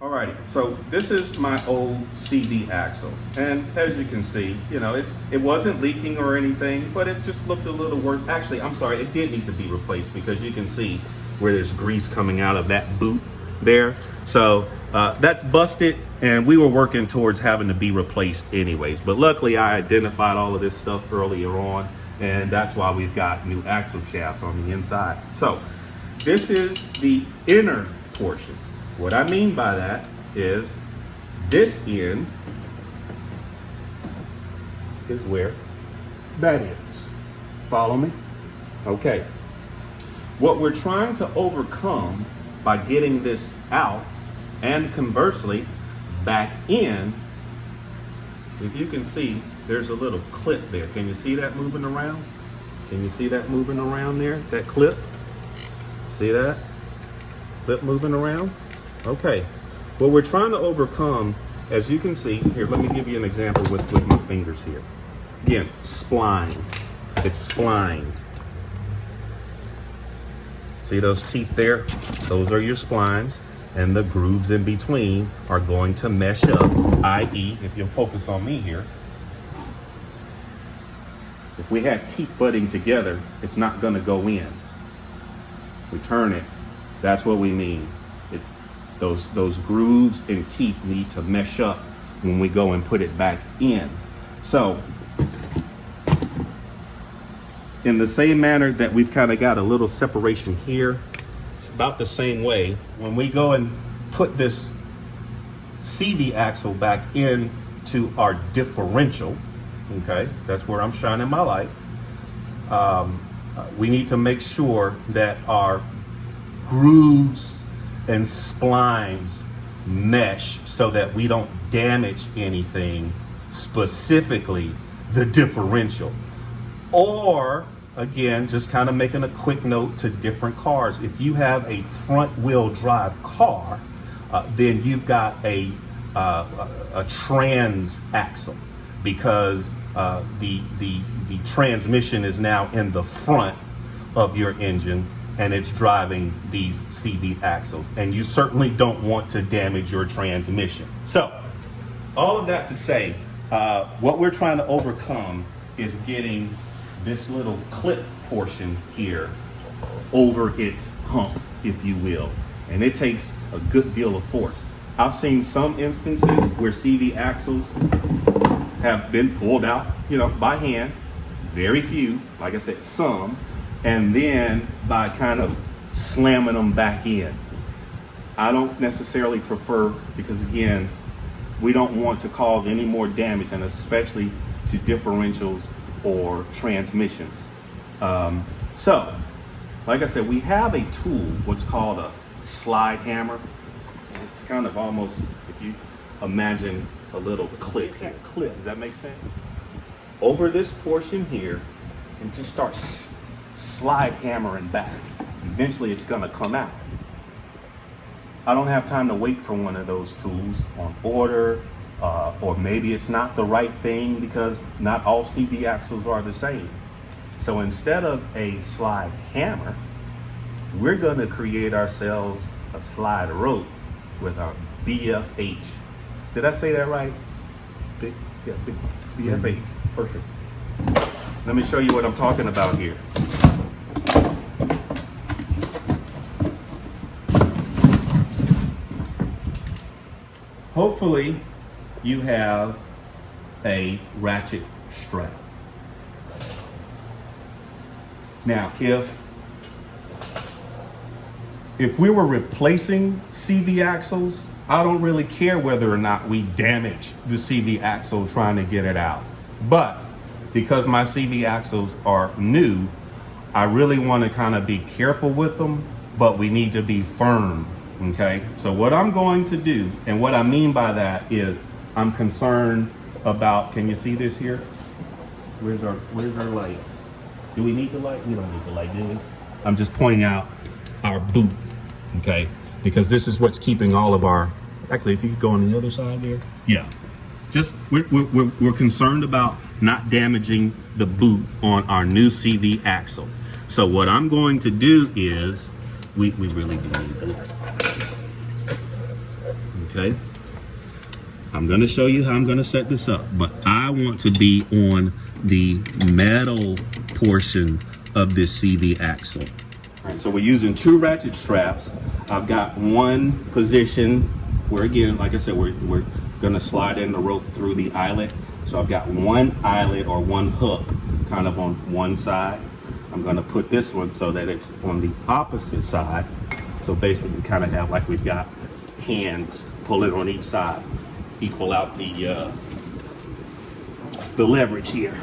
Alrighty, so this is my old CV axle, and as you can see, you know, it wasn't leaking or anything, but it just looked a little worse. Actually, I'm sorry, it did need to be replaced because you can see where there's grease coming out of that boot there. So that's busted, and we were working towards having to be replaced anyways. But luckily, I identified all of this stuff earlier on, and that's why we've got new axle shafts on the inside. So this is the inner portion. What I mean by that is this end is where that is. Follow me? Okay. What we're trying to overcome by getting this out and conversely back in, if you can see, there's a little clip there. Can you see that moving around? Can you see that moving around there? That clip? See that? Clip moving around? Okay, what we're trying to overcome, as you can see, here, let me give you an example with my fingers here. Again, spline, it's splined. See those teeth there? Those are your splines, and the grooves in between are going to mesh up, i.e., if you'll focus on me here, if we had teeth butting together, it's not gonna go in. We turn it, that's what we mean. Those grooves and teeth need to mesh up when we go and put it back in. So, in the same manner that we've kind of got a little separation here, it's about the same way. When we go and put this CV axle back into our differential, okay, that's where I'm shining my light. We need to make sure that our grooves and splines mesh so that we don't damage anything, specifically the differential. Or again, just kind of making a quick note to different cars. If you have a front wheel drive car, then you've got a trans axle, because the transmission is now in the front of your engine and it's driving these CV axles, and you certainly don't want to damage your transmission. So all of that to say, what we're trying to overcome is getting this little clip portion here over its hump, if you will, and it takes a good deal of force. I've seen some instances where CV axles have been pulled out, you know, by hand, very few, like I said, some, and then by kind of slamming them back in. I don't necessarily prefer, because again, we don't want to cause any more damage, and especially to differentials or transmissions. So, like I said, we have a tool, what's called a slide hammer. It's kind of almost, if you imagine a little clip here. Does that make sense? Over this portion here, and just start slide hammering back. Eventually it's gonna come out. I don't have time to wait for one of those tools on order, or maybe it's not the right thing, because not all CV axles are the same. So instead of a slide hammer, we're gonna create ourselves a slide rope with our BFH. Did I say that right? Big BFH, perfect. Let me show you what I'm talking about here. Hopefully you have a ratchet strap. Now, if we were replacing CV axles, I don't really care whether or not we damage the CV axle trying to get it out. But because my CV axles are new, I really want to kind of be careful with them, but we need to be firm, okay? So what I'm going to do, and what I mean by that is, I'm concerned about, can you see this here? Where's our light? Do we need the light? We don't need the light, do we? I'm just pointing out our boot, okay? Because this is what's keeping all of our, actually, if you could go on the other side there. Yeah, just, we're concerned about not damaging the boot on our new CV axle. So what I'm going to do is, we really do need the light. okay? I'm gonna show you how I'm gonna set this up, but I want to be on the metal portion of this CV axle. All right, so we're using 2 ratchet straps. I've got one position where, again, like I said, we're gonna slide in the rope through the eyelet. So I've got one eyelet or one hook kind of on one side. I'm gonna put this one so that it's on the opposite side. So basically we kind of have like we've got hands pulling on each side, equal out the leverage here.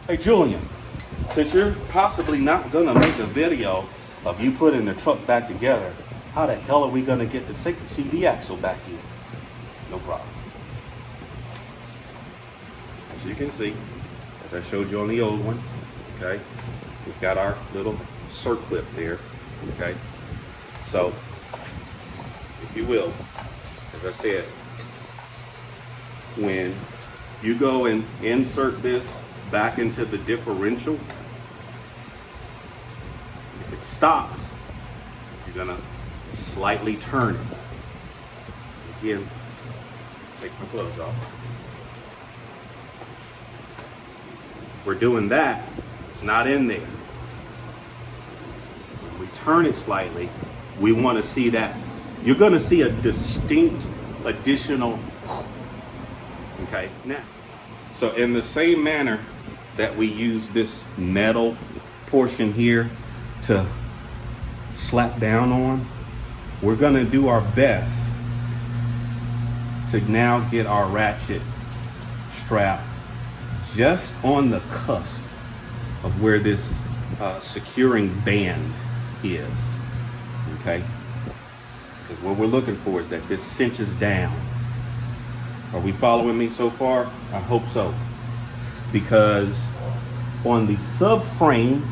Hey Julian, since you're possibly not gonna make a video of you putting the truck back together, how the hell are we gonna get the CV axle back in? No problem. As you can see, as I showed you on the old one, okay, we've got our little circlip there, okay? So, if you will, as I said, when you go and insert this back into the differential, if it stops, you're gonna slightly turn it. Again, take my clothes off. We're doing that, it's not in there. When we turn it slightly, we wanna see that. You're gonna see a distinct additional, okay, now. So in the same manner that we use this metal portion here to slap down on, we're gonna do our best to now get our ratchet strap just on the cusp of where this securing band is, okay? Because what we're looking for is that this cinches down. Are we following me so far? I hope so. Because on the subframe,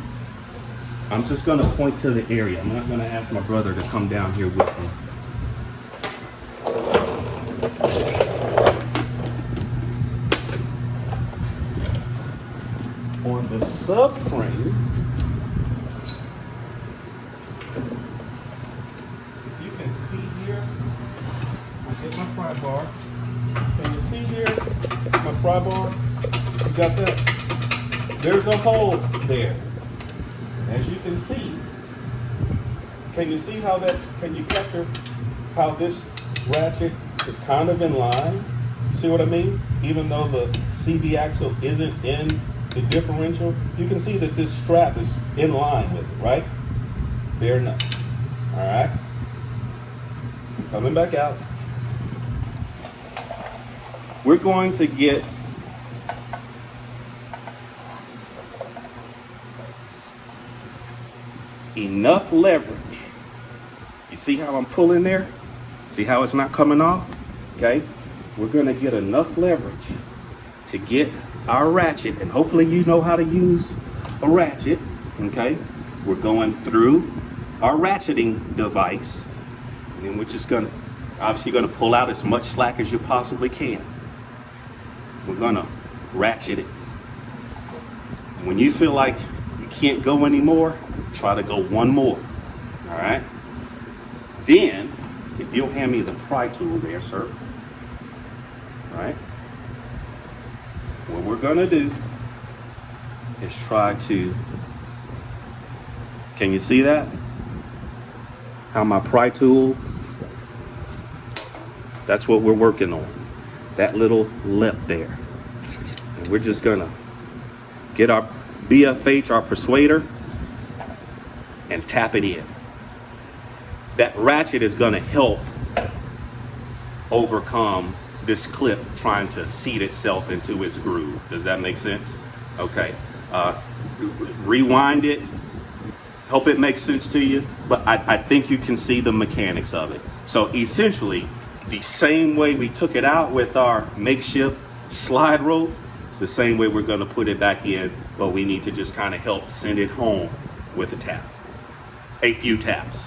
I'm just gonna point to the area. I'm not gonna ask my brother to come down here with me. On the subframe, if you can see here, I'll get my pry bar. Can you see here, my pry bar? You got that? There's a hole there. As you can see, can you see how that's, can you capture how this ratchet is kind of in line? See what I mean? Even though the CV axle isn't in the differential, you can see that this strap is in line with it, right? Fair enough. All right. Coming back out. We're going to get enough leverage. You see how I'm pulling there? See how it's not coming off? Okay. We're going to get enough leverage to get our ratchet, and hopefully you know how to use a ratchet, okay? We're going through our ratcheting device, and then we're just gonna, obviously you're gonna pull out as much slack as you possibly can. We're gonna ratchet it. When you feel like you can't go anymore, try to go one more, all right? Then, if you'll hand me the pry tool there, sir, all right? What we're gonna do is try to, can you see that? How my pry tool, that's what we're working on. That little lip there. And we're just gonna get our BFH, our persuader, and tap it in. That ratchet is gonna help overcome this clip trying to seat itself into its groove. Does that make sense? Okay. Rewind it, help it make sense to you, but I think you can see the mechanics of it. So essentially, the same way we took it out with our makeshift slide rope, it's the same way we're going to put it back in, but we need to just kind of help send it home with a tap. A few taps.